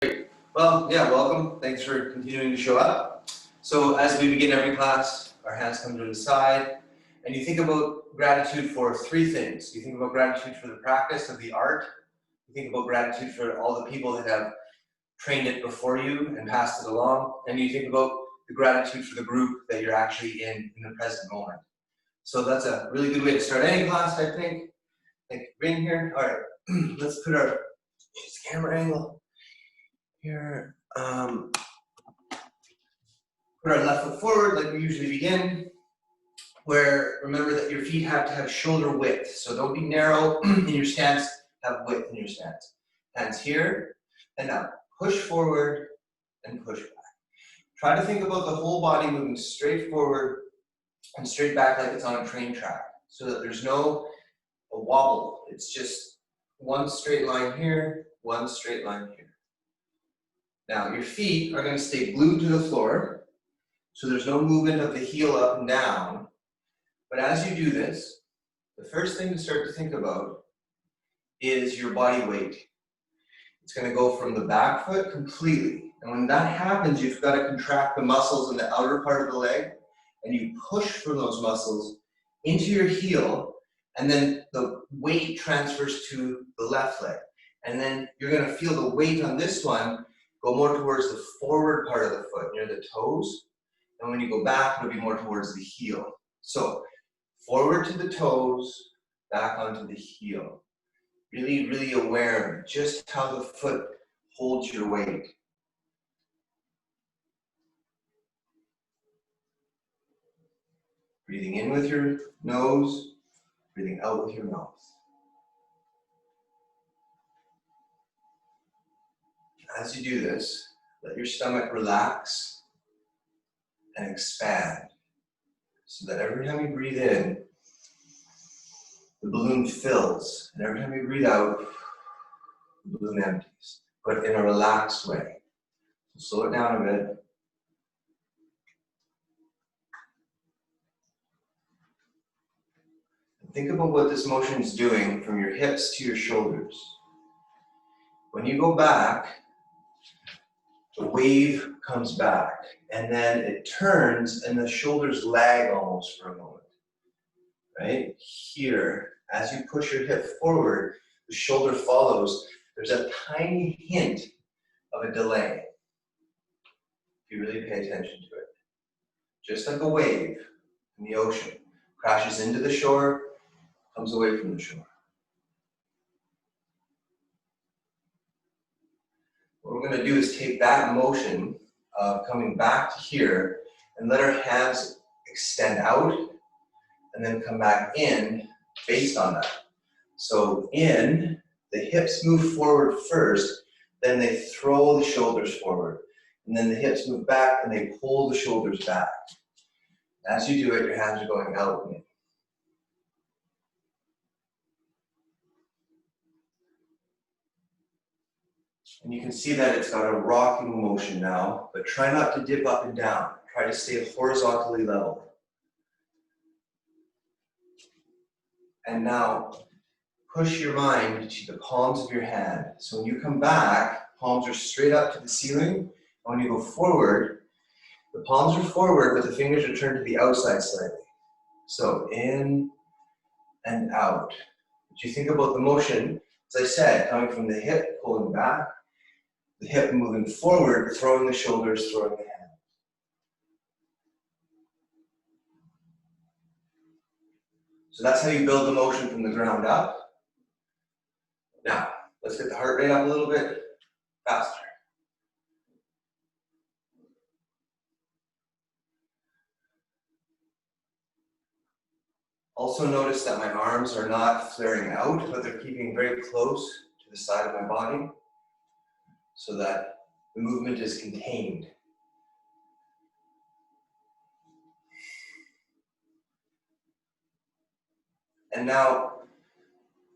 Well, yeah, welcome. Thanks for continuing to show up. So as we begin every class, our hands come to the side, and you think about gratitude for three things. You think about gratitude for the practice of the art. You think about gratitude for all the people that have trained it before you and passed it along. And you think about the gratitude for the group that you're actually in the present moment. So that's a really good way to start any class, I think. Thank you for being here. All right, let's put our camera angle here. Put our left foot forward like we usually begin, where remember that your feet have to have shoulder width. So don't be narrow in your stance, have width in your stance. Hands here, and now push forward and push back. Try to think about the whole body moving straight forward and straight back like it's on a train track, so that there's no wobble. It's just one straight line here, one straight line here. Now your feet are going to stay glued to the floor, so there's no movement of the heel up and down. But as you do this, the first thing to start to think about is your body weight. It's going to go from the back foot completely. And when that happens, you've got to contract the muscles in the outer part of the leg, and you push from those muscles into your heel, and then the weight transfers to the left leg. And then you're going to feel the weight on this one go more towards the forward part of the foot, near the toes. And when you go back, it'll be more towards the heel. So forward to the toes, back onto the heel. Really, really aware of just how the foot holds your weight. Breathing in with your nose, breathing out with your mouth. As you do this, let your stomach relax and expand, so that every time you breathe in, the balloon fills, and every time you breathe out, the balloon empties, but in a relaxed way. So slow it down a bit. And think about what this motion is doing from your hips to your shoulders. When you go back, the wave comes back, and then it turns, and the shoulders lag almost for a moment. Right? Here, as you push your hip forward, the shoulder follows. There's a tiny hint of a delay, if you really pay attention to it. Just like a wave in the ocean. Crashes into the shore, comes away from the shore. What we're going to do is take that motion of coming back to here and let our hands extend out and then come back in based on that. So in, the hips move forward first, then they throw the shoulders forward. And then the hips move back and they pull the shoulders back. As you do it, your hands are going out and in. And you can see that it's got a rocking motion now, but try not to dip up and down. Try to stay horizontally level. And now, push your mind to the palms of your hand. So when you come back, palms are straight up to the ceiling. And when you go forward, the palms are forward, but the fingers are turned to the outside slightly. So in and out. But you think about the motion, as I said, coming from the hip, pulling back, the hip moving forward, throwing the shoulders, throwing the hands. So that's how you build the motion from the ground up. Now, let's get the heart rate up a little bit faster. Also notice that my arms are not flaring out, but they're keeping very close to the side of my body so that the movement is contained. And now, a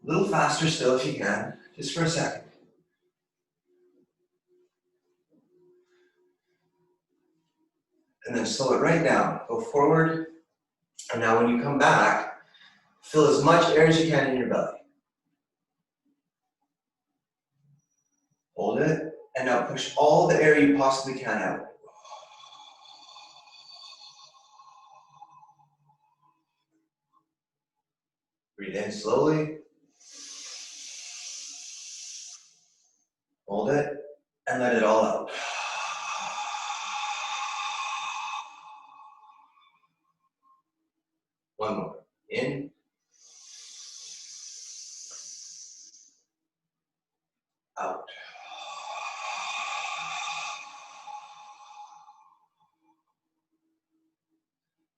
little faster still if you can, just for a second. And then slow it right down. Go forward. And now when you come back, fill as much air as you can in your belly. Hold it. And And now push all the air you possibly can out. Breathe in slowly. Hold it and let it all out. One more. In. Out.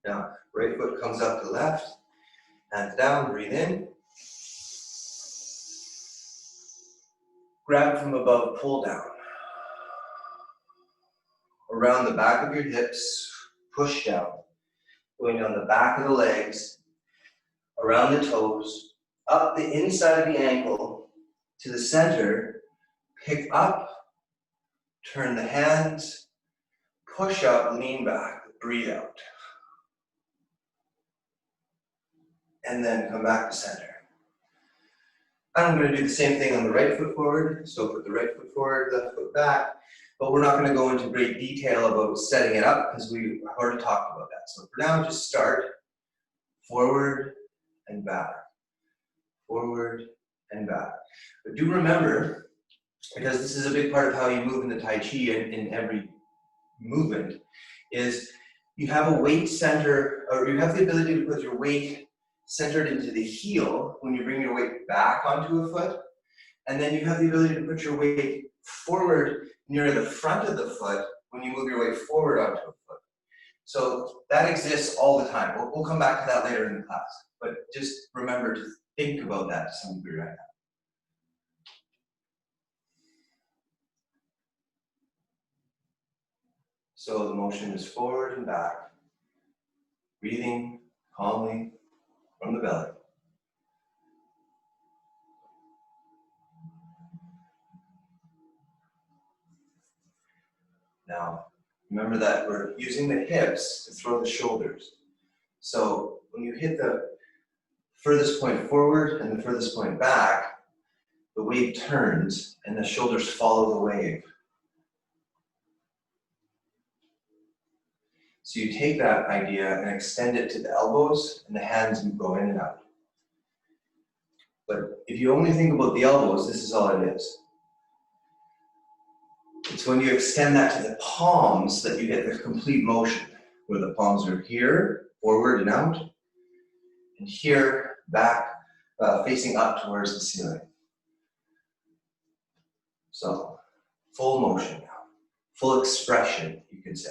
Now, right foot comes up to left, hands down, breathe in. Grab from above, pull down. Around the back of your hips, push down. Going down the back of the legs, around the toes, up the inside of the ankle, to the center, pick up, turn the hands, push up, lean back, breathe out. And then come back to center. I'm going to do the same thing on the right foot forward. So put the right foot forward, left foot back. But we're not going to go into great detail about setting it up because we already talked about that. So for now, just start forward and back. Forward and back. But do remember, because this is a big part of how you move in the Tai Chi in every movement, is you have a weight center, or you have the ability to put your weight centered into the heel when you bring your weight back onto a foot. And then you have the ability to put your weight forward near the front of the foot when you move your weight forward onto a foot. So that exists all the time. We'll come back to that later in the class. But just remember to think about that to some degree right now. So the motion is forward and back, breathing calmly from the belly. Now, remember that we're using the hips to throw the shoulders. So when you hit the furthest point forward and the furthest point back, the wave turns and the shoulders follow the wave. So you take that idea and extend it to the elbows and the hands go in and out. But if you only think about the elbows, this is all it is. It's when you extend that to the palms that you get the complete motion, where the palms are here, forward and out, and here, back, facing up towards the ceiling. So, full motion now, full expression, you could say.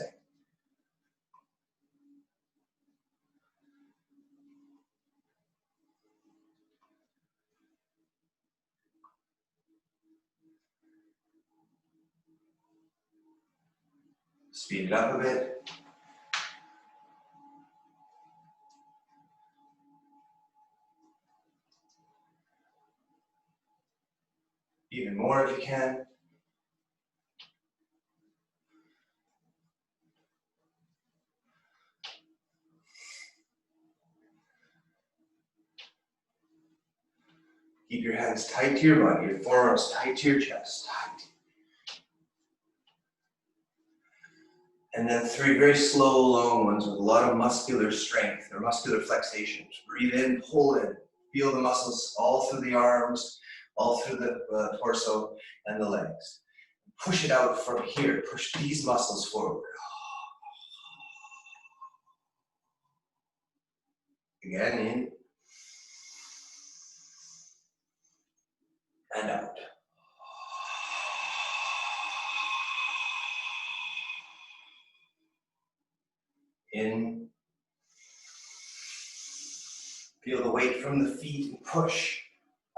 Speed it up a bit. Even more if you can. Keep your hands tight to your body, your forearms tight to your chest, tight. And then 3 very slow, long ones with a lot of muscular strength or muscular flexation. Breathe in, pull in. Feel the muscles all through the arms, all through the torso and the legs. Push it out from here. Push these muscles forward. Again, in. And out. In. Feel the weight from the feet and push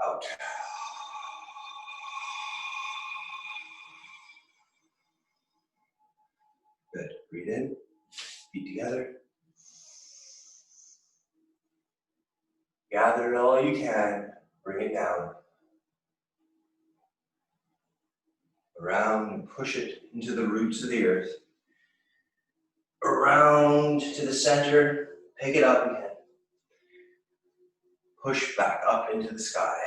out. Good. Breathe in. Feet together. Gather it all you can. Bring it down. Around and push it into the roots of the earth. Around to the center. Pick it up again. Push back up into the sky.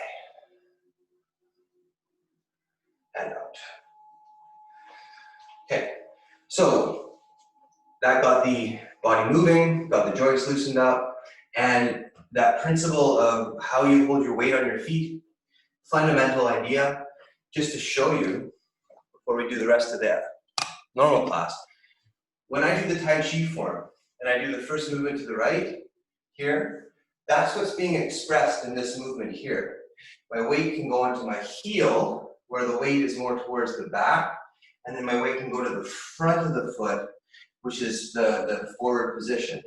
And out. Okay, so that got the body moving, got the joints loosened up, and that principle of how you hold your weight on your feet, fundamental idea, just to show you before we do the rest of the normal class. When I do the Tai Chi form, and I do the first movement to the right, here, that's what's being expressed in this movement here. My weight can go onto my heel, where the weight is more towards the back, and then my weight can go to the front of the foot, which is the forward position.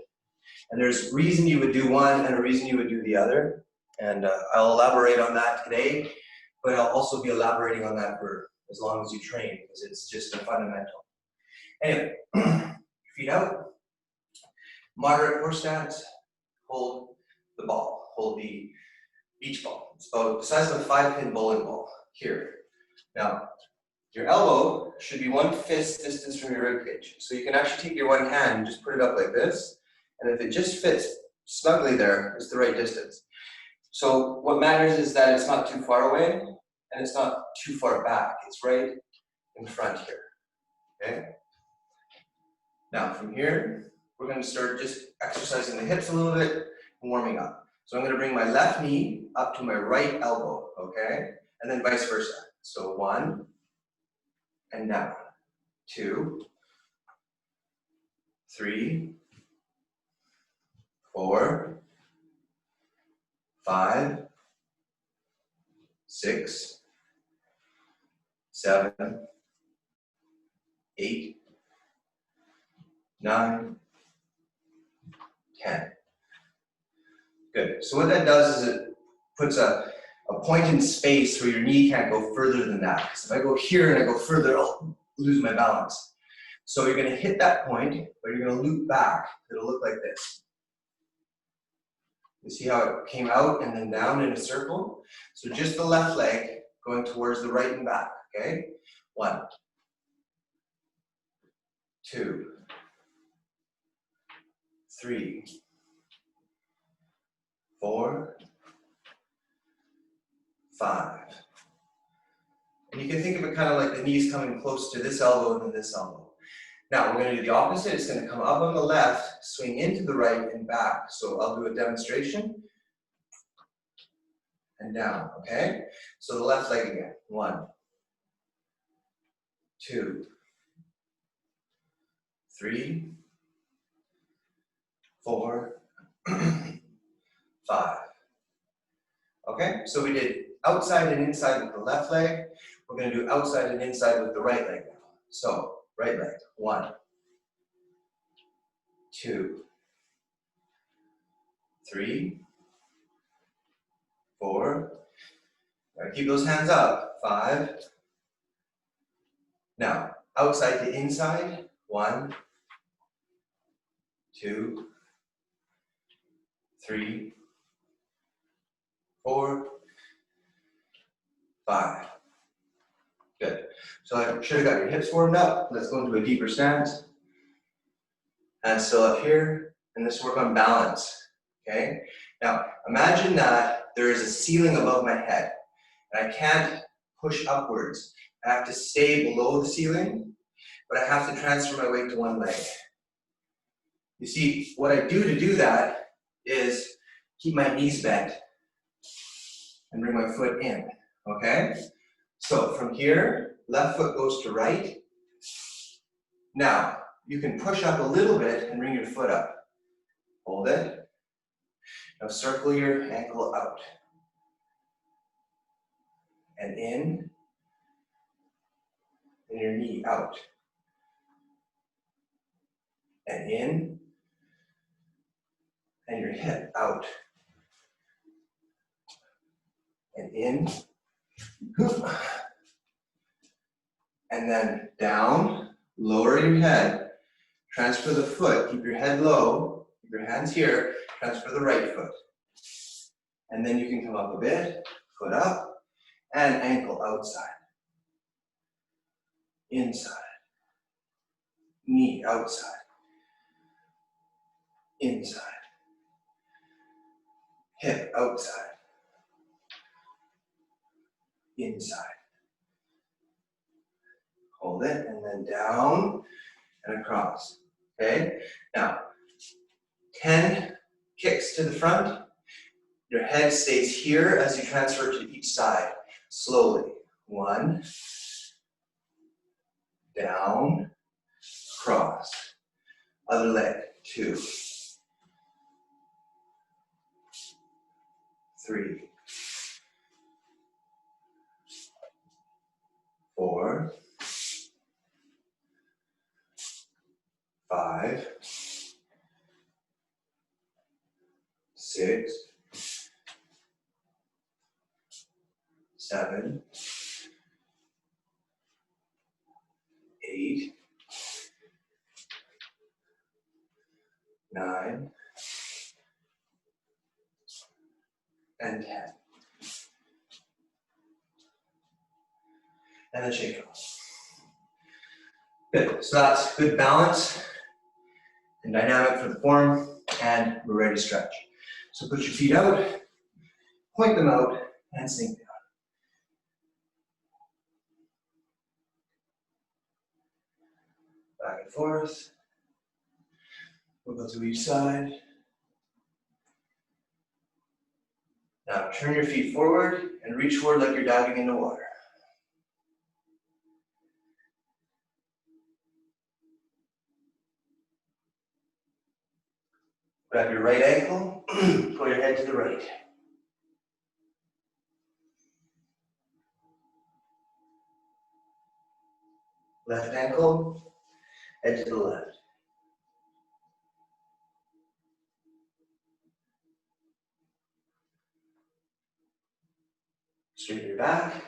And there's a reason you would do one and a reason you would do the other. And I'll elaborate on that today, but I'll also be elaborating on that for as long as you train, because it's just a fundamental. Anyway, feet out, moderate horse stance, hold the ball, hold the beach ball. It's about the size of a 5-pin bowling ball, here. Now, your elbow should be 1 fist distance from your rib cage. So you can actually take your one hand and just put it up like this, and if it just fits snugly there, it's the right distance. So what matters is that it's not too far away, and it's not too far back. It's right in front here, okay? Now from here, we're going to start just exercising the hips a little bit and warming up. So I'm going to bring my left knee up to my right elbow, okay? And then vice versa. So 1, and down. 2, 3, 4, 5, 6, 7, 8, 9, 10. Good. So what that does is it puts a point in space where your knee can't go further than that. Because if I go here and I go further, I'll lose my balance. So you're going to hit that point, but you're going to loop back. It'll look like this. You see how it came out and then down in a circle? So just the left leg going towards the right and back, okay? 1, 2, 3, 4, 5. And you can think of it kind of like the knees coming close to this elbow and then this elbow. Now we're going to do the opposite. It's going to come up on the left, swing into the right and back. So I'll do a demonstration. And down, okay? So the left leg again. 1, 2, 3, 4, 5. Okay, so we did outside and inside with the left leg. We're going to do outside and inside with the right leg now. So, right leg. 1, 2, 3, 4. Keep those hands up. 5. Now, outside to inside. 1, 2, 3, 4, 5. Good. So I should have got your hips warmed up. Let's go into a deeper stance. Hands still up here, and let's work on balance. Okay? Now, imagine that there is a ceiling above my head, and I can't push upwards. I have to stay below the ceiling, but I have to transfer my weight to one leg. You see, what I do to do that is keep my knees bent and bring my foot in, okay? So from here, left foot goes to right. Now, you can push up a little bit and bring your foot up. Hold it. Now circle your ankle out. And in, and your knee out. And in, and your hip out. And in, and then down, lower your head, transfer the foot, keep your head low, keep your hands here, transfer the right foot. And then you can come up a bit, foot up, and ankle outside. Inside. Knee outside. Inside. Hip outside. Inside. Hold it, and then down and across. Okay? Now, 10 kicks to the front. Your head stays here as you transfer to each side. Slowly. 1, down, cross. Other leg. 2, 3, 4, 5, 6, 7, 8, 9, and 10. And then shake it off. Good. So that's good balance and dynamic for the form, and we're ready to stretch. So put your feet out, point them out, and sink down. Back and forth. Wiggle to each side. Now turn your feet forward and reach forward like you're diving into water. Grab your right ankle, pull your head to the right. Left ankle, head to the left. Straighten your back.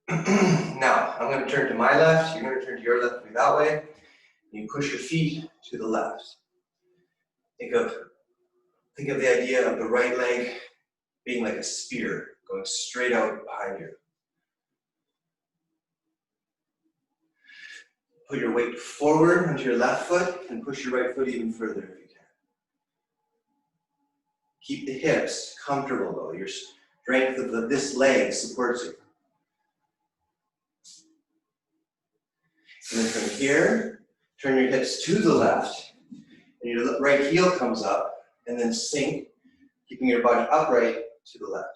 Now, I'm going to turn to my left, you're going to turn to your left that way. You push your feet to the left. Think of the idea of the right leg being like a spear, going straight out behind you. Put your weight forward onto your left foot and push your right foot even further if you can. Keep the hips comfortable though. Your strength of this leg supports you. And then from here, turn your hips to the left, and your right heel comes up, and then sink, keeping your body upright to the left.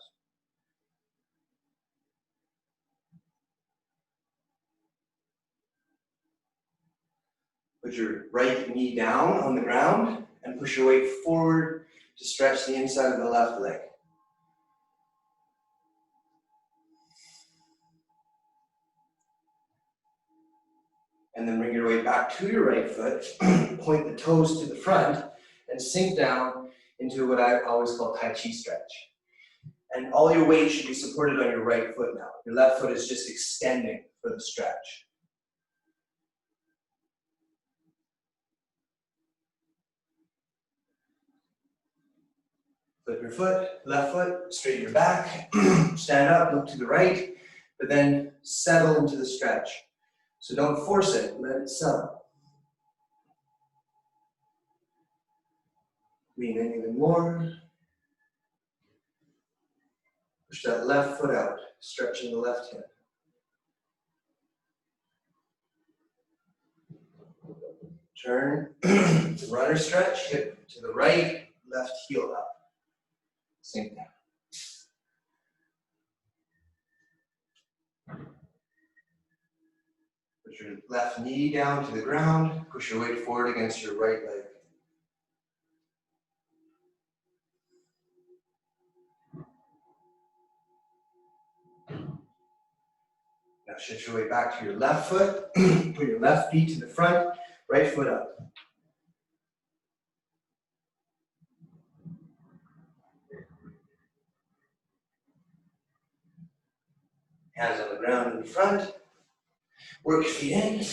Put your right knee down on the ground, and push your weight forward to stretch the inside of the left leg. And then bring your weight back to your right foot, point the toes to the front, and sink down into what I always call Tai Chi stretch. And all your weight should be supported on your right foot now. Your left foot is just extending for the stretch. Flip your foot, left foot, straighten your back, stand up, look to the right, but then settle into the stretch. So don't force it, let it settle. Lean in even more. Push that left foot out, stretching the left hip. Turn, runner stretch, hip to the right, left heel up. Sink down. Put your left knee down to the ground, push your weight forward against your right leg. Now shift your weight back to your left foot, put your left feet to the front, right foot up. Hands on the ground in the front. Work your feet in.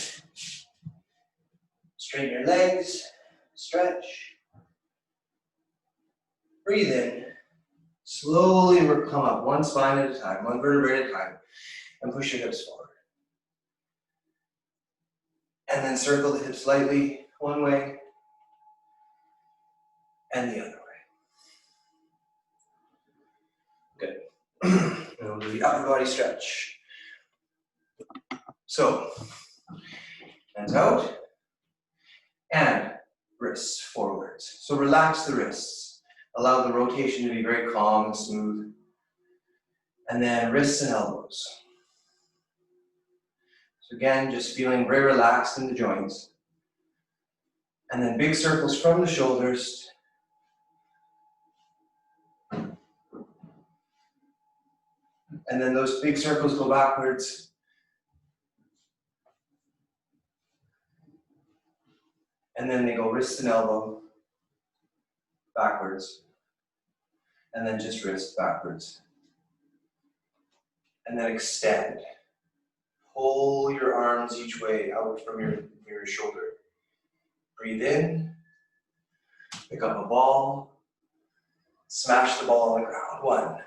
Straighten your legs. Stretch. Breathe in. Slowly come up, one spine at a time, one vertebrae at a time, and push your hips forward. And then circle the hips slightly, one way and the other way. Good. And we'll do the upper body stretch. So, hands out, and wrists forwards. So relax the wrists. Allow the rotation to be very calm and smooth. And then wrists and elbows. So again, just feeling very relaxed in the joints. And then big circles from the shoulders. And then those big circles go backwards. And then they go wrist and elbow, backwards. And then just wrist backwards. And then extend. Pull your arms each way out from your shoulder. Breathe in. Pick up a ball. Smash the ball on the ground.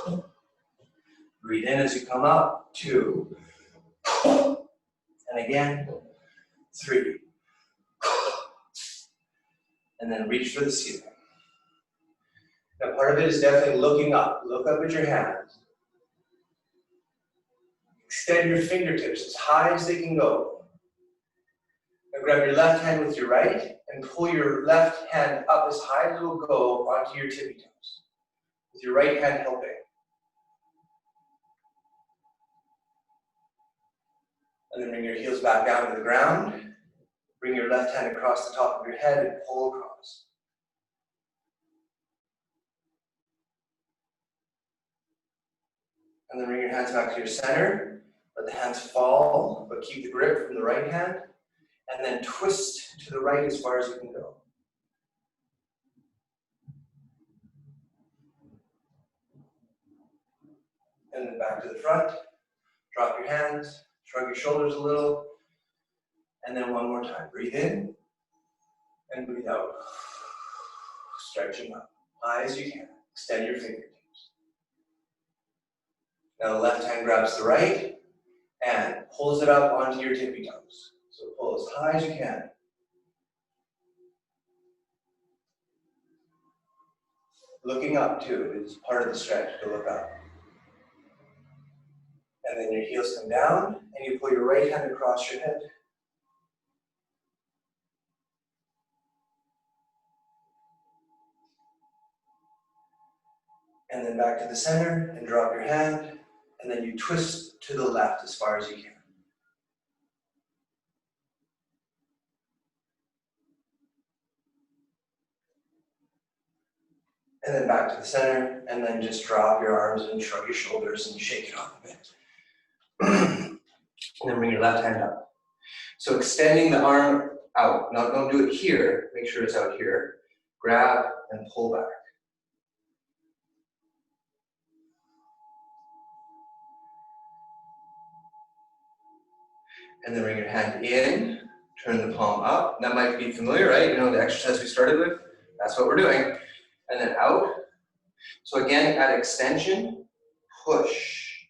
1. Breathe in as you come up. 2. And again. 3. And then reach for the ceiling. Now part of it is definitely looking up. Look up at your hands. Extend your fingertips as high as they can go. Now grab your left hand with your right and pull your left hand up as high as it will go onto your tippy toes. With your right hand helping. And then bring your heels back down to the ground. Bring your left hand across the top of your head and pull across. And then bring your hands back to your center. Let the hands fall, but keep the grip from the right hand. And then twist to the right as far as you can go. And then back to the front. Drop your hands, shrug your shoulders a little. And then one more time. Breathe in and breathe out. Stretching up high as you can. Extend your fingertips. Now the left hand grabs the right and pulls it up onto your tippy toes. So pull as high as you can. Looking up too is part of the stretch, to look up. And then your heels come down and you pull your right hand across your head. And then back to the center and drop your hand. And then you twist to the left as far as you can. And then back to the center, and then just drop your arms and shrug your shoulders and shake it off a bit. And then bring your left hand up. So extending the arm out. Now don't do it here, make sure it's out here. Grab and pull back. And then bring your hand in, turn the palm up. That might be familiar, right? You know the exercise we started with? That's what we're doing. And then out. So again, at extension, push.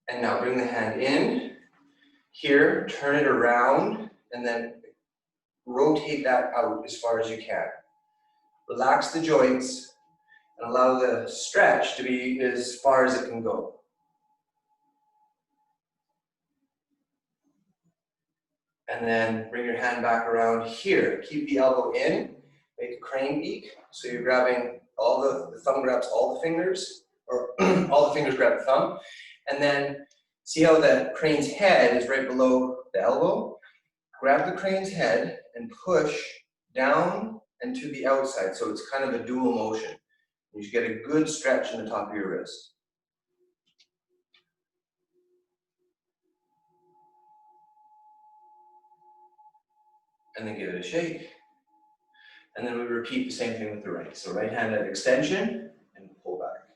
And now bring the hand in. Here, turn it around, and then rotate that out as far as you can. Relax the joints, and allow the stretch to be as far as it can go. And then bring your hand back around here. Keep the elbow in, make a crane beak. So you're grabbing all the thumb grabs all the fingers, or all the fingers grab the thumb. And then see how the crane's head is right below the elbow? Grab the crane's head and push down and to the outside. So it's kind of a dual motion. You should get a good stretch in the top of your wrist. And then give it a shake. And then we repeat the same thing with the right. So right hand at extension and pull back.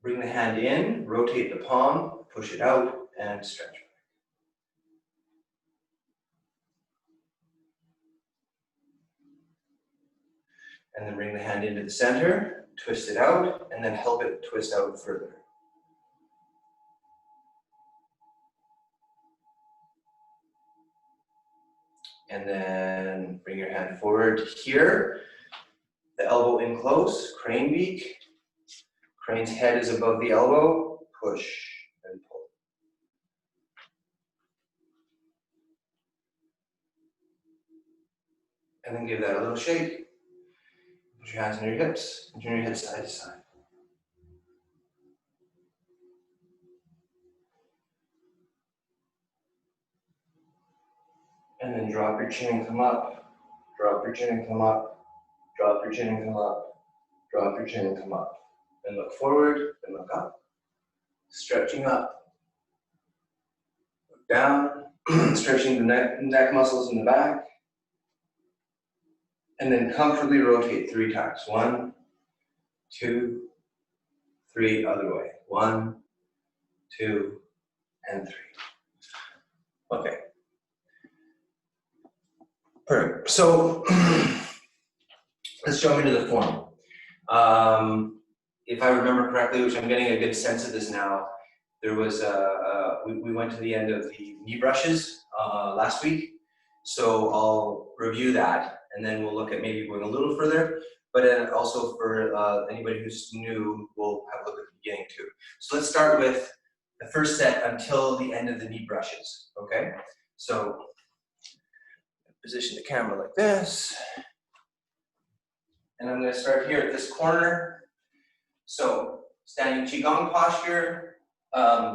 Bring the hand in, rotate the palm, push it out, and stretch back. And then bring the hand into the center, twist it out, and then help it twist out further. And then bring your hand forward here. The elbow in close, crane beak. Crane's head is above the elbow. Push and pull. And then give that a little shake. Put your hands on your hips, and turn your hips side to side. And then drop your chin and come up. Drop your chin and come up. Drop your chin and come up. Drop your chin and come up. Then look forward, then look up. Stretching up. Look down. Stretching the neck muscles in the back. And then comfortably rotate 3 times. 1, 2, 3, other way. 1, 2, and 3. Okay. Perfect. So let's jump into the form. If I remember correctly, which I'm getting a good sense of this now, there was we went to the end of the knee brushes last week. So I'll review that, and then we'll look at maybe going a little further. But then also for anybody who's new, we'll have a look at the beginning too. So let's start with the first set until the end of the knee brushes. Okay. So position the camera like this. And I'm going to start here at this corner. So standing Qigong posture,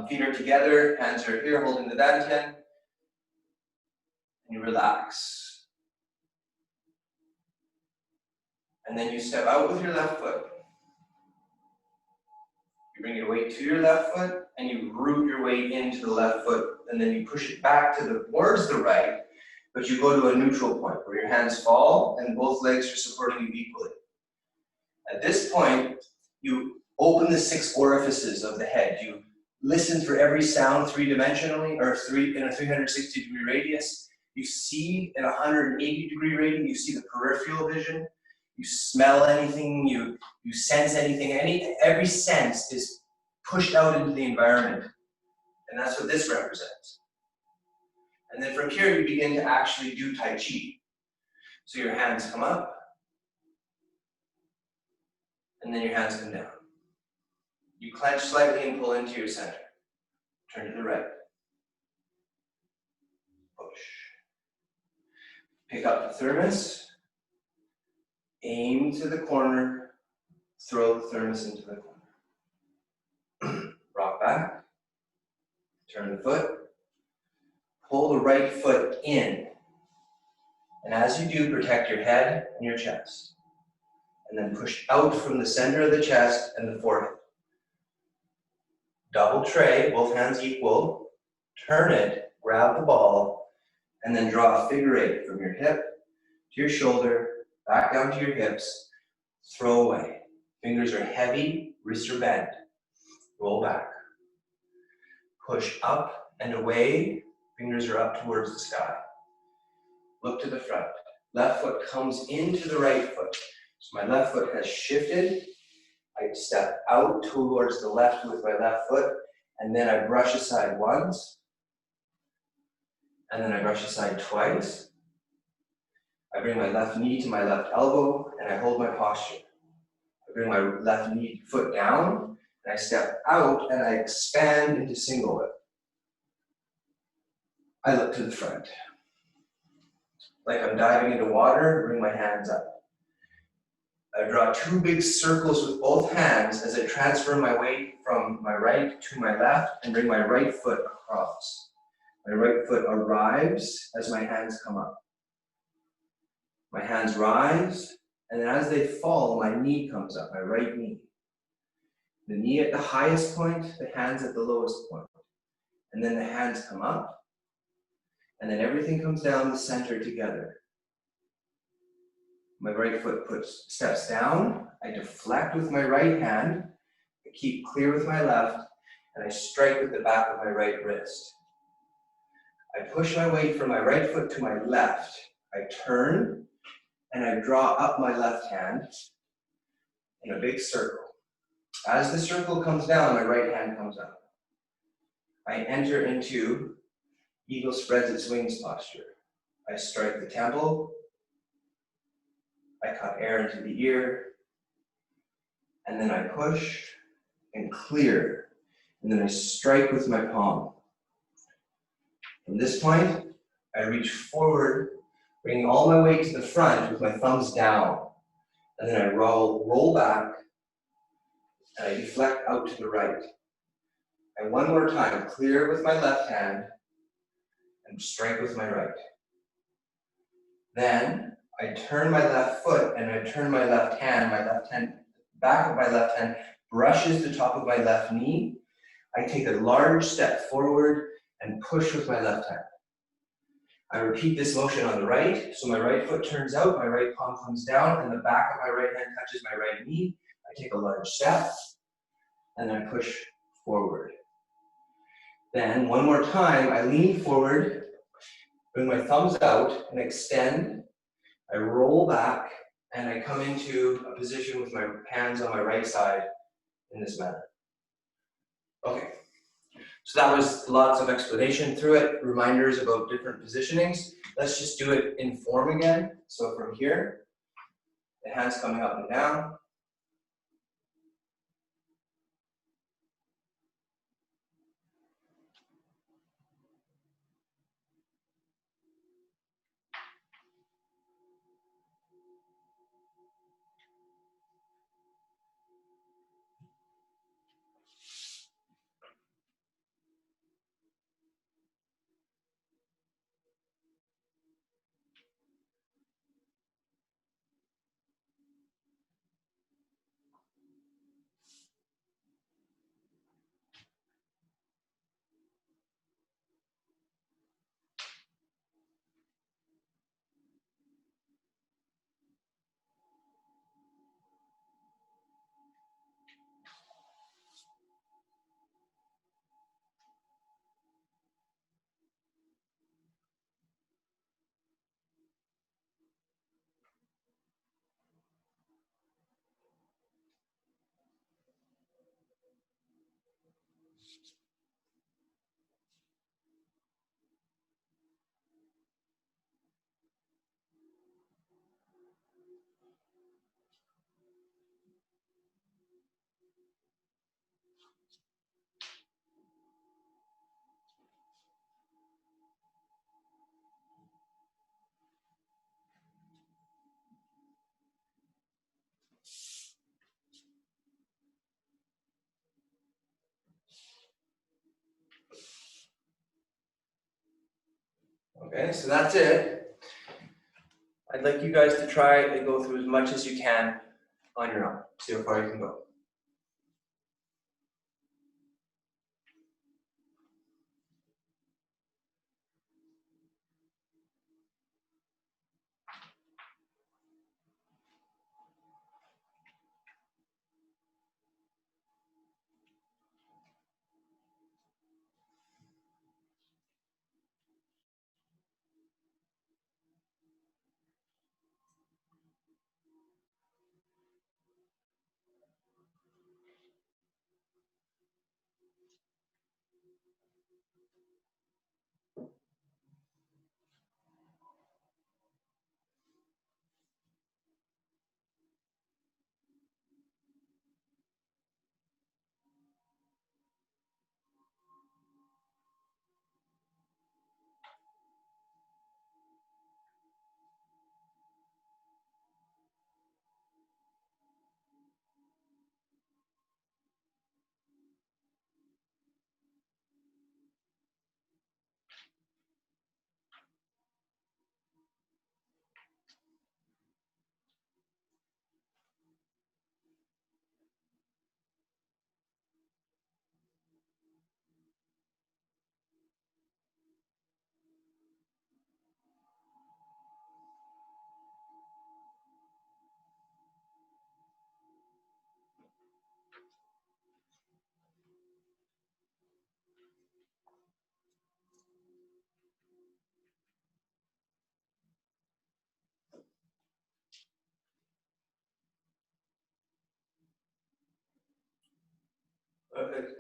feet are together, hands are here holding the dantian, and you relax. And then you step out with your left foot. You bring your weight to your left foot, and you root your weight into the left foot, and then you push it back towards the right, but you go to a neutral point where your hands fall and both legs are supporting you equally. At this point, you open the 6 orifices of the head. You listen for every sound 3-dimensionally, or in a 360-degree radius. You see in a 180-degree radius, you see the peripheral vision. You smell anything, you sense anything, every sense is pushed out into the environment. And that's what this represents. And then from here, you begin to actually do Tai Chi. So your hands come up, and then your hands come down. You clench slightly and pull into your center. Turn to the right. Push. Pick up the thermos. Aim to the corner. Throw the thermos into the corner. Rock back. Turn the foot. Pull the right foot in. And as you do, protect your head and your chest. And then push out from the center of the chest and the forehead. Double tray, both hands equal. Turn it, grab the ball, and then draw a figure 8 from your hip to your shoulder, back down to your hips. Throw away. Fingers are heavy, wrists are bent. Roll back. Push up and away. Fingers are up towards the sky. Look to the front. Left foot comes into the right foot. So my left foot has shifted. I step out towards the left with my left foot, and then I brush aside once, and then I brush aside twice. I bring my left knee to my left elbow, and I hold my posture. I bring my left foot down, and I step out, and I expand into single whip. I look to the front. Like I'm diving into water, bring my hands up. I draw 2 big circles with both hands as I transfer my weight from my right to my left and bring my right foot across. My right foot arrives as my hands come up. My hands rise, and then as they fall, my knee comes up, my right knee. The knee at the highest point, the hands at the lowest point. And then the hands come up, and then everything comes down the center together. My right foot steps down, I deflect with my right hand, I keep clear with my left, and I strike with the back of my right wrist. I push my weight from my right foot to my left. I turn, and I draw up my left hand in a big circle. As the circle comes down, my right hand comes up. I enter into eagle spreads its wings posture. I strike the temple, I cut air into the ear, and then I push and clear, and then I strike with my palm. From this point, I reach forward, bringing all my weight to the front with my thumbs down, and then I roll back, and I deflect out to the right. And one more time, clear with my left hand, and strike with my right. Then, I turn my left foot, and I turn my left hand, back of my left hand brushes the top of my left knee. I take a large step forward and push with my left hand. I repeat this motion on the right, so my right foot turns out, my right palm comes down, and the back of my right hand touches my right knee. I take a large step, and then I push forward. Then, one more time, I lean forward, bring my thumbs out, and extend. I roll back, and I come into a position with my hands on my right side in this manner. Okay, so that was lots of explanation through it, reminders about different positionings. Let's just do it in form again. So from here, the hands coming up and down. Okay, so that's it. I'd like you guys to try and go through as much as you can on your own. See how far you can go.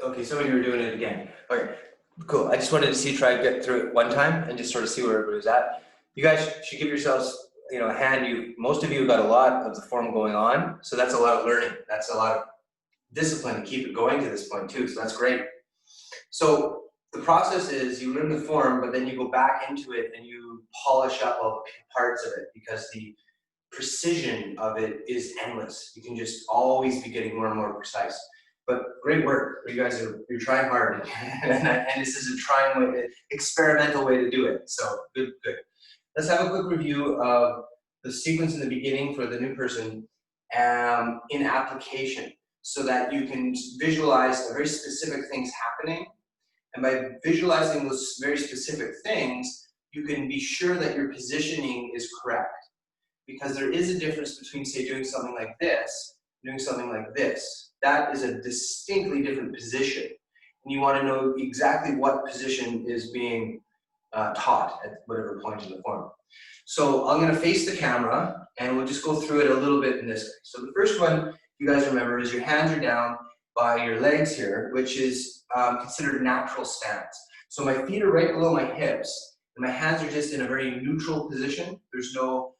Okay, some of you are doing it again. Okay, cool. I just wanted to try and get through it one time and just sort of see where everybody's at. You guys should give yourselves, a hand. Most of you have got a lot of the form going on, so that's a lot of learning. That's a lot of discipline to keep it going to this point too, so that's great. So the process is you learn the form, but then you go back into it and you polish up all the parts of it because the precision of it is endless. You can just always be getting more and more precise. But great work. You're trying hard, and this is a trying way, experimental way to do it. So good. Let's have a quick review of the sequence in the beginning for the new person in application, so that you can visualize very specific things happening. And by visualizing those very specific things, you can be sure that your positioning is correct. Because there is a difference between, say, doing something like this, doing something like this. That is a distinctly different position. And you want to know exactly what position is being taught at whatever point in the form. So I'm going to face the camera, and we'll just go through it a little bit in this way. So the first one, you guys remember, is your hands are down by your legs here, which is considered natural stance. So my feet are right below my hips, and my hands are just in a very neutral position. There's no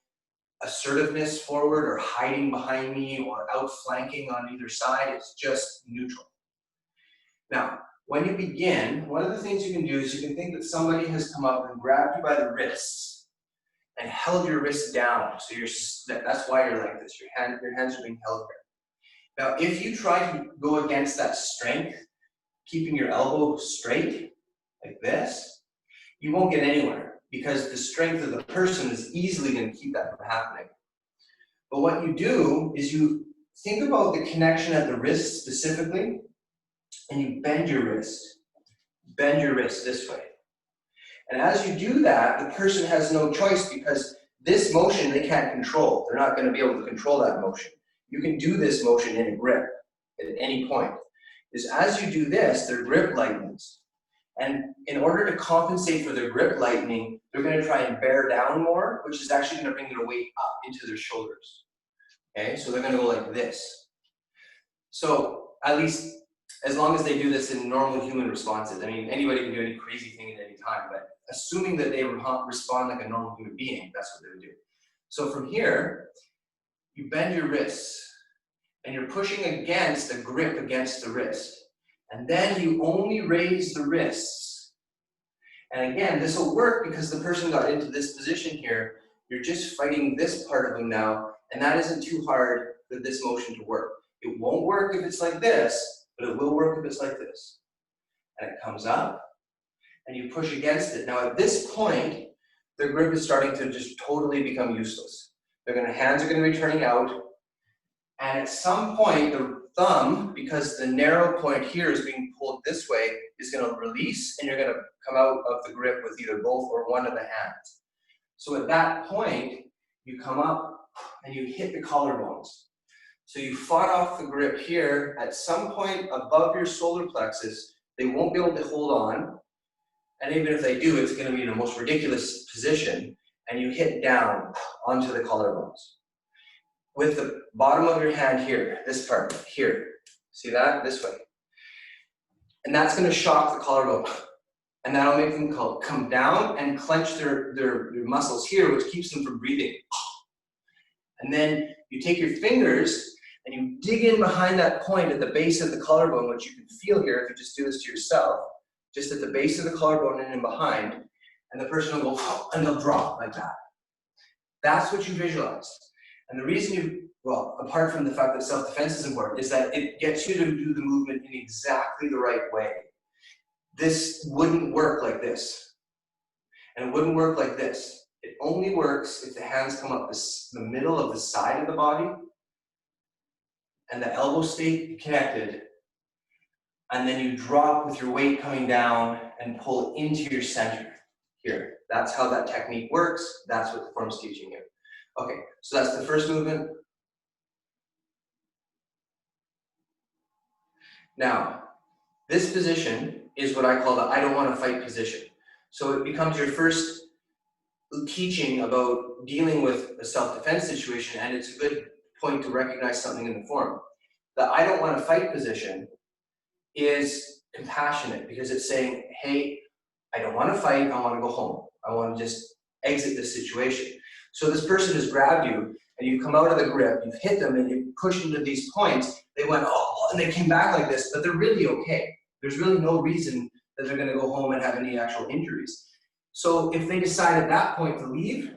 assertiveness forward or hiding behind me or outflanking on either side. It's just neutral. Now, when you begin, one of the things you can do is you can think that somebody has come up and grabbed you by the wrists and held your wrists down. So that's why you're like this. Your hands are being held here. Now, if you try to go against that strength, keeping your elbow straight like this, you won't get anywhere because the strength of the person is easily going to keep that from happening. But what you do is you think about the connection at the wrist specifically, and you bend your wrist this way. And as you do that, the person has no choice because this motion they can't control. They're not going to be able to control that motion. You can do this motion in a grip at any point. Is as you do this, their grip lightens. And in order to compensate for their grip lightening, they're going to try and bear down more, which is actually going to bring their weight up into their shoulders. Okay, so they're going to go like this. So at least as long as they do this in normal human responses. I mean, anybody can do any crazy thing at any time, but assuming that they respond like a normal human being, that's what they would do. So from here, you bend your wrists, and you're pushing against the grip against the wrist. And then you only raise the wrists. And again, this will work because the person got into this position here. You're just fighting this part of them now, and that isn't too hard for this motion to work. It won't work if it's like this, but it will work if it's like this. And it comes up, and you push against it. Now at this point, their grip is starting to just totally become useless. Hands are going to be turning out, and at some point, the thumb, because the narrow point here is being pulled this way, is going to release, and you're going to come out of the grip with either both or one of the hands. So at that point, you come up and you hit the collarbones. So you fought off the grip here. At some point above your solar plexus, they won't be able to hold on. And even if they do, it's going to be in the most ridiculous position. And you hit down onto the collarbones. With the bottom of your hand here, this part here. See that? This way. And that's going to shock the collarbone. And that'll make them come down and clench their muscles here, which keeps them from breathing. And then you take your fingers and you dig in behind that point at the base of the collarbone, which you can feel here if you just do this to yourself, just at the base of the collarbone and in behind, and the person will go, and they'll drop like that. That's what you visualize. And the reason apart from the fact that self-defense is important, is that it gets you to do the movement in exactly the right way. This wouldn't work like this. And it wouldn't work like this. It only works if the hands come up the middle of the side of the body, and the elbows stay connected, and then you drop with your weight coming down and pull into your center here. That's how that technique works. That's what the form's teaching you. Okay, so that's the first movement. Now, this position is what I call the I don't want to fight position. So it becomes your first teaching about dealing with a self-defense situation, and it's a good point to recognize something in the form. The I don't want to fight position is compassionate because it's saying, hey, I don't want to fight, I want to go home. I want to just exit this situation. So this person has grabbed you, and you come out of the grip, you've hit them, and you push them to these points. They went, oh, and they came back like this, but they're really okay. There's really no reason that they're gonna go home and have any actual injuries. So if they decide at that point to leave,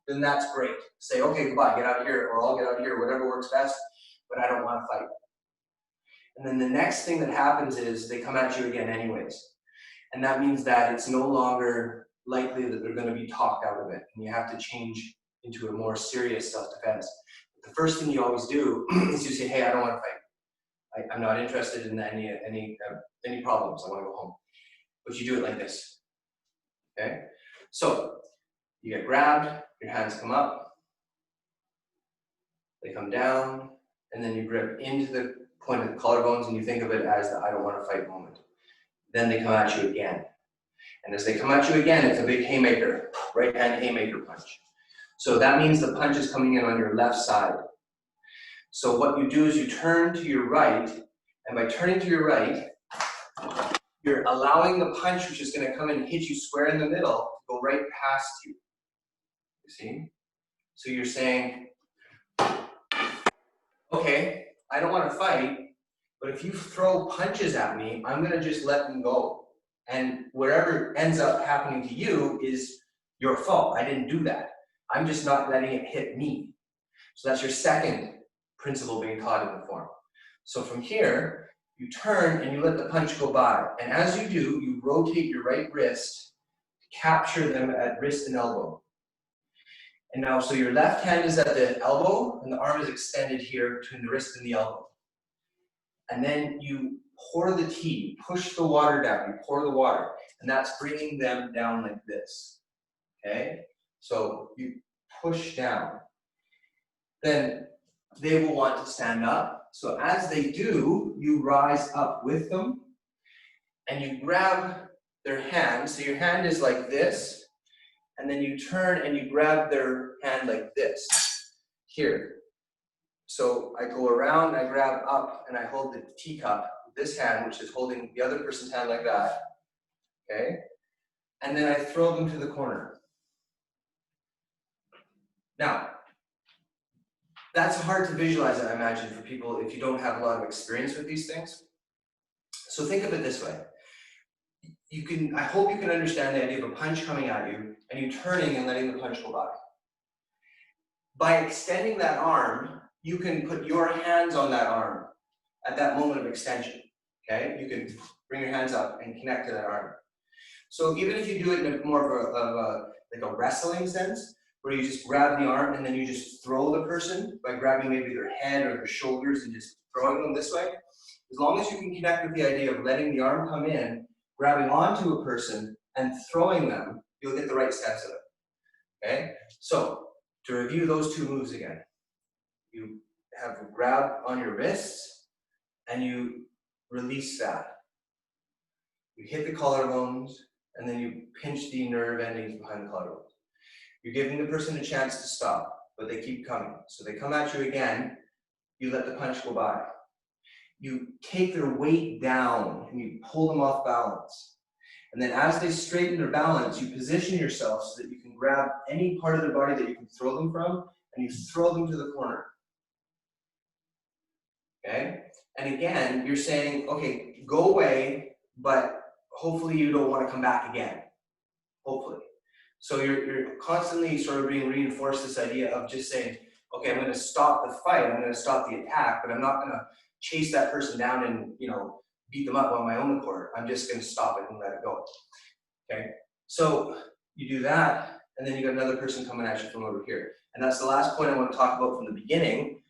then that's great. Say, okay, goodbye, get out of here, or I'll get out of here, whatever works best, but I don't wanna fight. And then the next thing that happens is they come at you again anyways. And that means that it's no longer likely that they're gonna be talked out of it, and you have to change into a more serious self-defense. The first thing you always do is you say, hey, I don't wanna fight. I'm not interested in any problems, I wanna go home. But you do it like this, okay? So, you get grabbed, your hands come up, they come down, and then you grip into the point of the collarbones, and you think of it as the I don't wanna fight moment. Then they come at you again. And as they come at you again, it's a big haymaker, right hand haymaker punch. So that means the punch is coming in on your left side. So what you do is you turn to your right, and by turning to your right, you're allowing the punch, which is gonna come and hit you square in the middle, to go right past you. You see? So you're saying, okay, I don't wanna fight, but if you throw punches at me, I'm gonna just let them go. And whatever ends up happening to you is your fault. I didn't do that. I'm just not letting it hit me. So that's your second principle being taught in the form. So from here, you turn and you let the punch go by. And as you do, you rotate your right wrist to capture them at wrist and elbow. And now, so your left hand is at the elbow and the arm is extended here between the wrist and the elbow. And then you pour the tea, push the water down, you pour the water, and that's bringing them down like this, okay? So you push down. Then they will want to stand up. So as they do, you rise up with them, and you grab their hand. So your hand is like this, and then you turn and you grab their hand like this, here. So I go around, I grab up, and I hold the teacup, this hand, which is holding the other person's hand like that, okay? And then I throw them to the corner. Now, that's hard to visualize, I imagine, for people if you don't have a lot of experience with these things. So think of it this way. I hope you can understand the idea of a punch coming at you, and you turning and letting the punch go by. By extending that arm, you can put your hands on that arm at that moment of extension, okay? You can bring your hands up and connect to that arm. So even if you do it in a more of a wrestling sense, where you just grab the arm and then you just throw the person by grabbing maybe their head or their shoulders and just throwing them this way, as long as you can connect with the idea of letting the arm come in, grabbing onto a person and throwing them, you'll get the right sense of it, okay? So, to review those two moves again, you have a grab on your wrists and you release that. You hit the collarbones and then you pinch the nerve endings behind the collarbones. You're giving the person a chance to stop, but they keep coming. So they come at you again, you let the punch go by. You take their weight down and you pull them off balance. And then as they straighten their balance, you position yourself so that you can grab any part of their body that you can throw them from, and you throw them to the corner. Okay? And again, you're saying, okay, go away, but hopefully you don't want to come back again. Hopefully. So you're constantly sort of being reinforced this idea of just saying, okay, I'm going to stop the fight, I'm going to stop the attack, but I'm not going to chase that person down and, beat them up on my own accord. I'm just going to stop it and let it go. Okay? So you do that, and then you got another person coming at you from over here. And that's the last point I want to talk about from the beginning,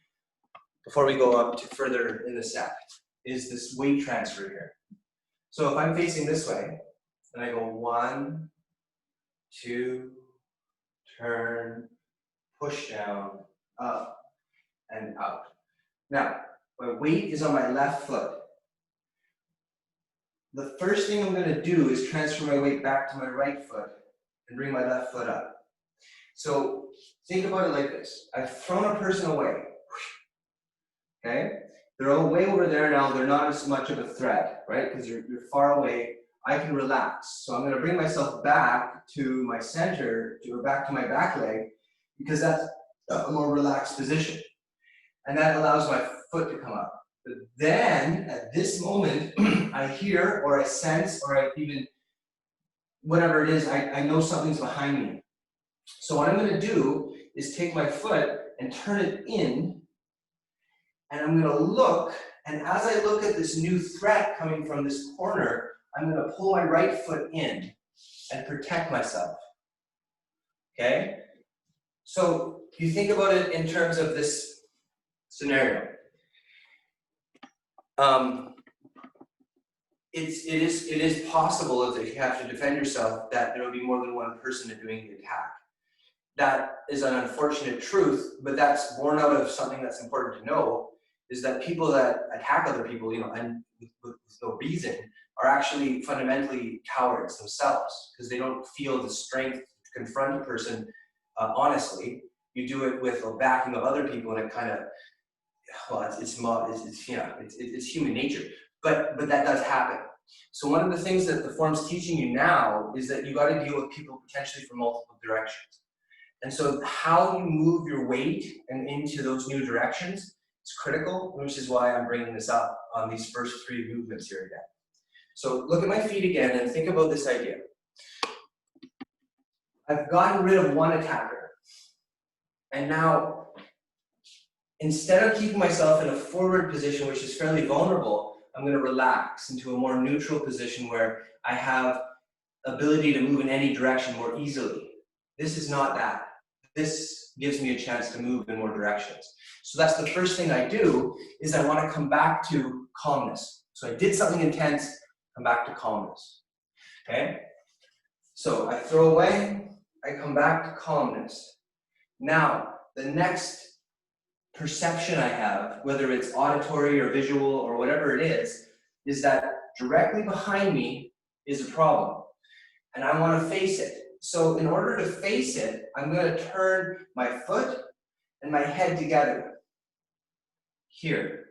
before we go up to further in the set, is this weight transfer here. So if I'm facing this way, and I go 1, 2, turn, push down, up, and out. Now, my weight is on my left foot. The first thing I'm going to do is transfer my weight back to my right foot and bring my left foot up. So think about it like this. I've thrown a person away. Okay? They're way over there now. They're not as much of a threat, right? Because you're far away. I can relax. So I'm going to bring myself back to my center, or back to my back leg, because that's a more relaxed position. And that allows my foot to come up. But then, at this moment, I hear, or I sense, or I even, whatever it is, I know something's behind me. So what I'm going to do is take my foot and turn it in, and I'm going to look, and as I look at this new threat coming from this corner, I'm going to pull my right foot in and protect myself. Okay? So you think about it in terms of this scenario. It is possible that if you have to defend yourself, that there will be more than one person doing the attack. That is an unfortunate truth, but that's born out of something that's important to know, is that people that attack other people, and with no reason, are actually fundamentally cowards themselves, because they don't feel the strength to confront a person honestly. You do it with a backing of other people, and it kind of, well, it's human nature. But that does happen. So one of the things that the form's teaching you now is that you got to deal with people potentially from multiple directions. And so how you move your weight and into those new directions is critical, which is why I'm bringing this up on these first 3 movements here again. So look at my feet again and think about this idea. I've gotten rid of one attacker. And now, instead of keeping myself in a forward position, which is fairly vulnerable, I'm going to relax into a more neutral position where I have ability to move in any direction more easily. This is not that. This gives me a chance to move in more directions. So that's the first thing I do, is I want to come back to calmness. So I did something intense, come back to calmness. Okay? So I throw away, I come back to calmness. Now, the next perception I have, whether it's auditory or visual or whatever it is that directly behind me is a problem. And I want to face it. So in order to face it, I'm going to turn my foot and my head together here,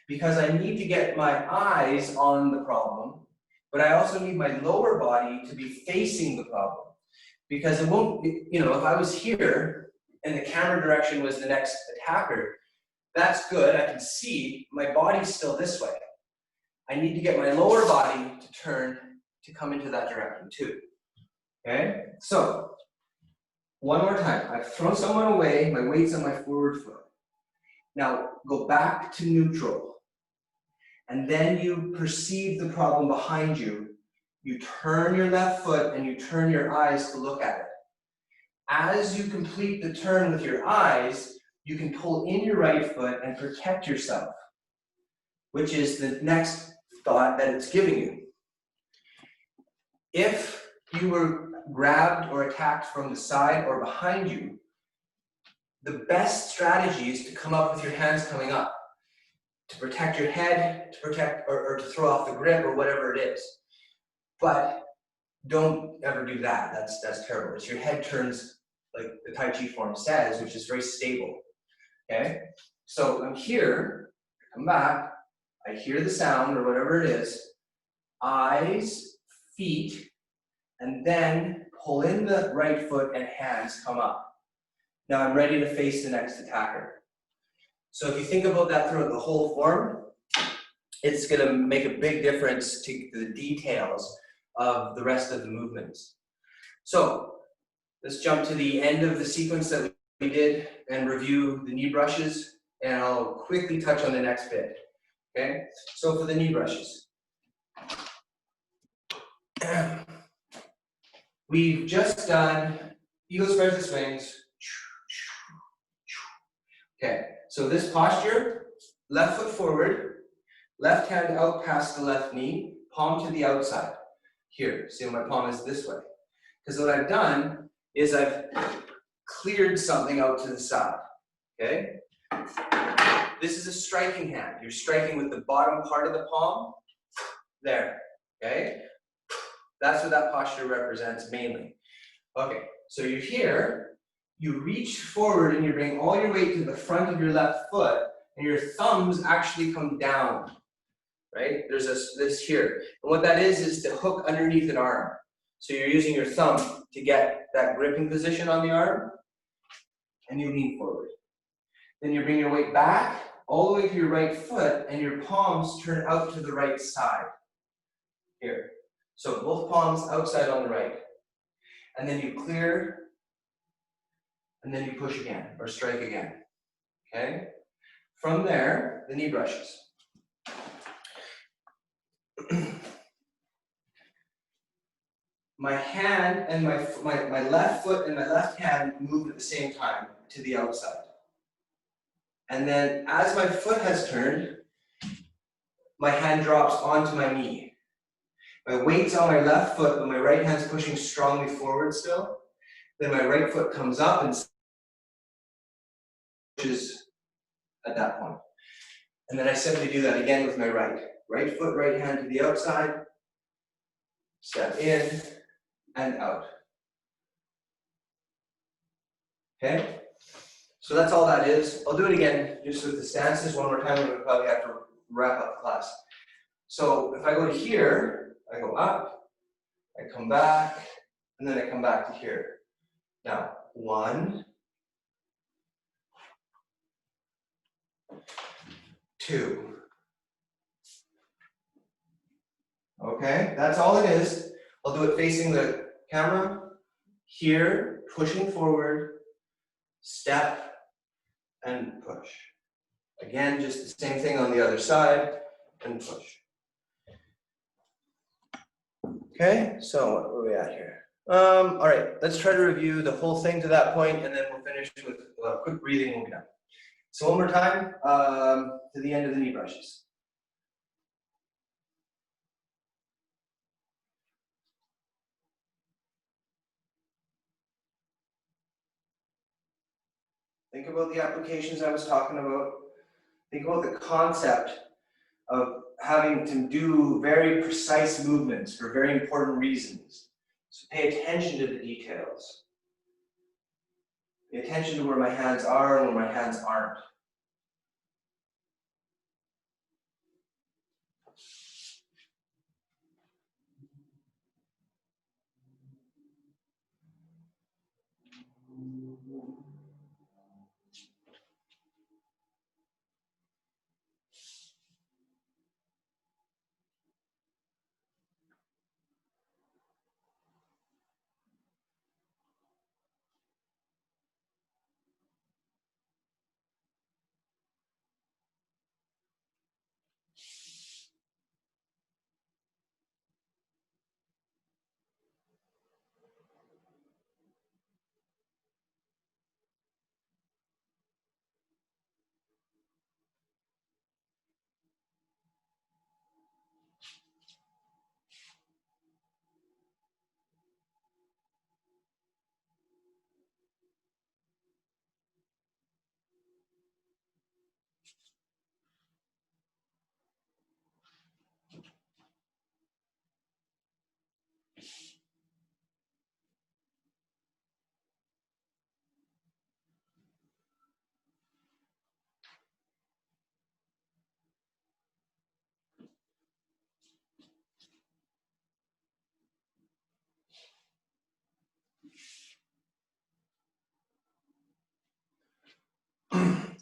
because I need to get my eyes on the problem, but I also need my lower body to be facing the problem, because it won't be, if I was here and the camera direction was the next attacker, that's good, I can see, my body's still this way. I need to get my lower body to turn to come into that direction too. Okay, so one more time. I've thrown someone away, my weight's on my forward foot. Now go back to neutral. And then you perceive the problem behind you. You turn your left foot and you turn your eyes to look at it. As you complete the turn with your eyes, you can pull in your right foot and protect yourself, which is the next thought that it's giving you. If you were grabbed or attacked from the side or behind you, the best strategy is to come up with your hands coming up, to protect your head, to protect or to throw off the grip or whatever it is. But don't ever do that. That's terrible. It's your head turns, like the Tai Chi form says, which is very stable. Okay? So I'm here, I come back, I hear the sound or whatever it is, eyes, feet, and then pull in the right foot and hands come up. Now I'm ready to face the next attacker. So if you think about that throughout the whole form, it's going to make a big difference to the details of the rest of the movements. So let's jump to the end of the sequence that we did and review the knee brushes, and I'll quickly touch on the next bit. Okay, so for the knee brushes, we've just done eagle spreads the swings. Okay, so this posture, left foot forward, left hand out past the left knee, palm to the outside. Here, see my palm is this way. Because what I've done is I've cleared something out to the side, okay? This is a striking hand. You're striking with the bottom part of the palm, there, okay? That's what that posture represents mainly. Okay, so you're here, you reach forward and you bring all your weight to the front of your left foot, and your thumbs actually come down, right? There's this here. And what that is to hook underneath an arm. So you're using your thumb to get that gripping position on the arm, and you lean forward. Then you bring your weight back all the way to your right foot, and your palms turn out to the right side. Here. So both palms outside on the right. And then you clear, and then you push again, or strike again. Okay? From there, the knee brushes. My hand and my left foot and my left hand move at the same time to the outside. And then as my foot has turned, my hand drops onto my knee. My weight's on my left foot, but my right hand's pushing strongly forward still. Then my right foot comes up and pushes at that point. And then I simply do that again with my right. Right foot, right hand to the outside, step in and out. Okay? So that's all that is. I'll do it again just with the stances one more time, and we'll probably have to wrap up the class. So if I go to here, I go up, I come back, and then I come back to here. Now, 1, 2. Okay, that's all it is. I'll do it facing the camera. Here, pushing forward, step, and push. Again, just the same thing on the other side, and push. Okay, so where are we at here? All right, let's try to review the whole thing to that point, and then we'll finish with quick breathing and we'll be done. So one more time, to the end of the knee brushes. Think about the applications I was talking about. Think about the concept of having to do very precise movements for very important reasons. So pay attention to the details. Pay attention to where my hands are and where my hands aren't.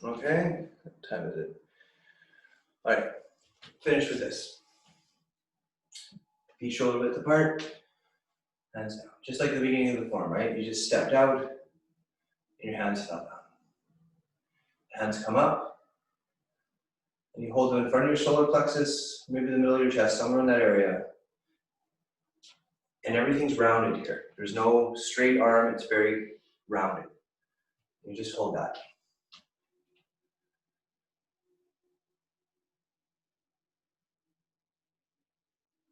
Okay, what time is it? All right, finish with this. Feet shoulder width apart, hands down. Just like the beginning of the form, right? You just stepped out, and your hands fell down. Hands come up, and you hold them in front of your solar plexus, maybe the middle of your chest, somewhere in that area. And everything's rounded here. There's no straight arm, it's very rounded. You just hold that.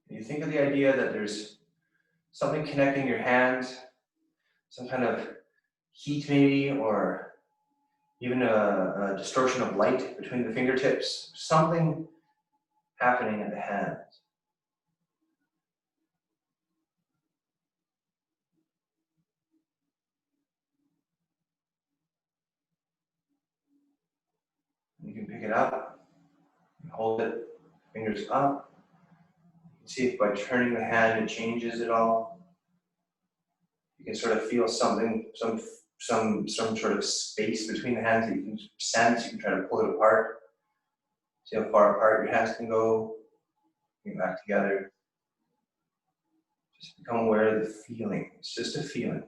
And you think of the idea that there's something connecting your hands, some kind of heat maybe, or even a distortion of light between the fingertips, something happening at the hands. You can pick it up, and hold it, Fingers up. See if by turning the hand it changes at all. You can sort of feel something, some sort of space between the hands that you can sense. You can try to pull it apart. See how far apart your hands can go. Bring it back together. Just become aware of the feeling. It's just a feeling, a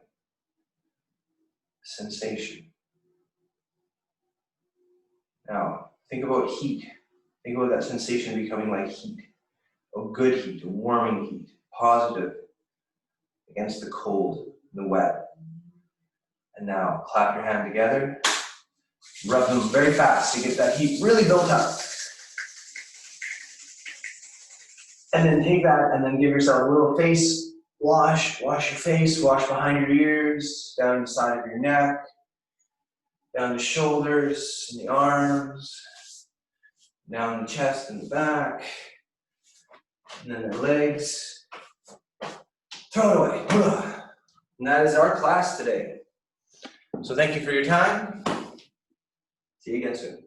sensation. Now, think about heat. Think about that sensation becoming like heat. A good heat, a warming heat, positive against the cold, the wet. And now, clap your hand together. Rub them very fast to get that heat really built up. And then take that and then give yourself a little face wash. Wash your face, wash behind your ears, down the side of your neck, down the shoulders and the arms, down the chest and the back, and then the legs. Throw it away. And that is our class today. So thank you for your time. See you again soon.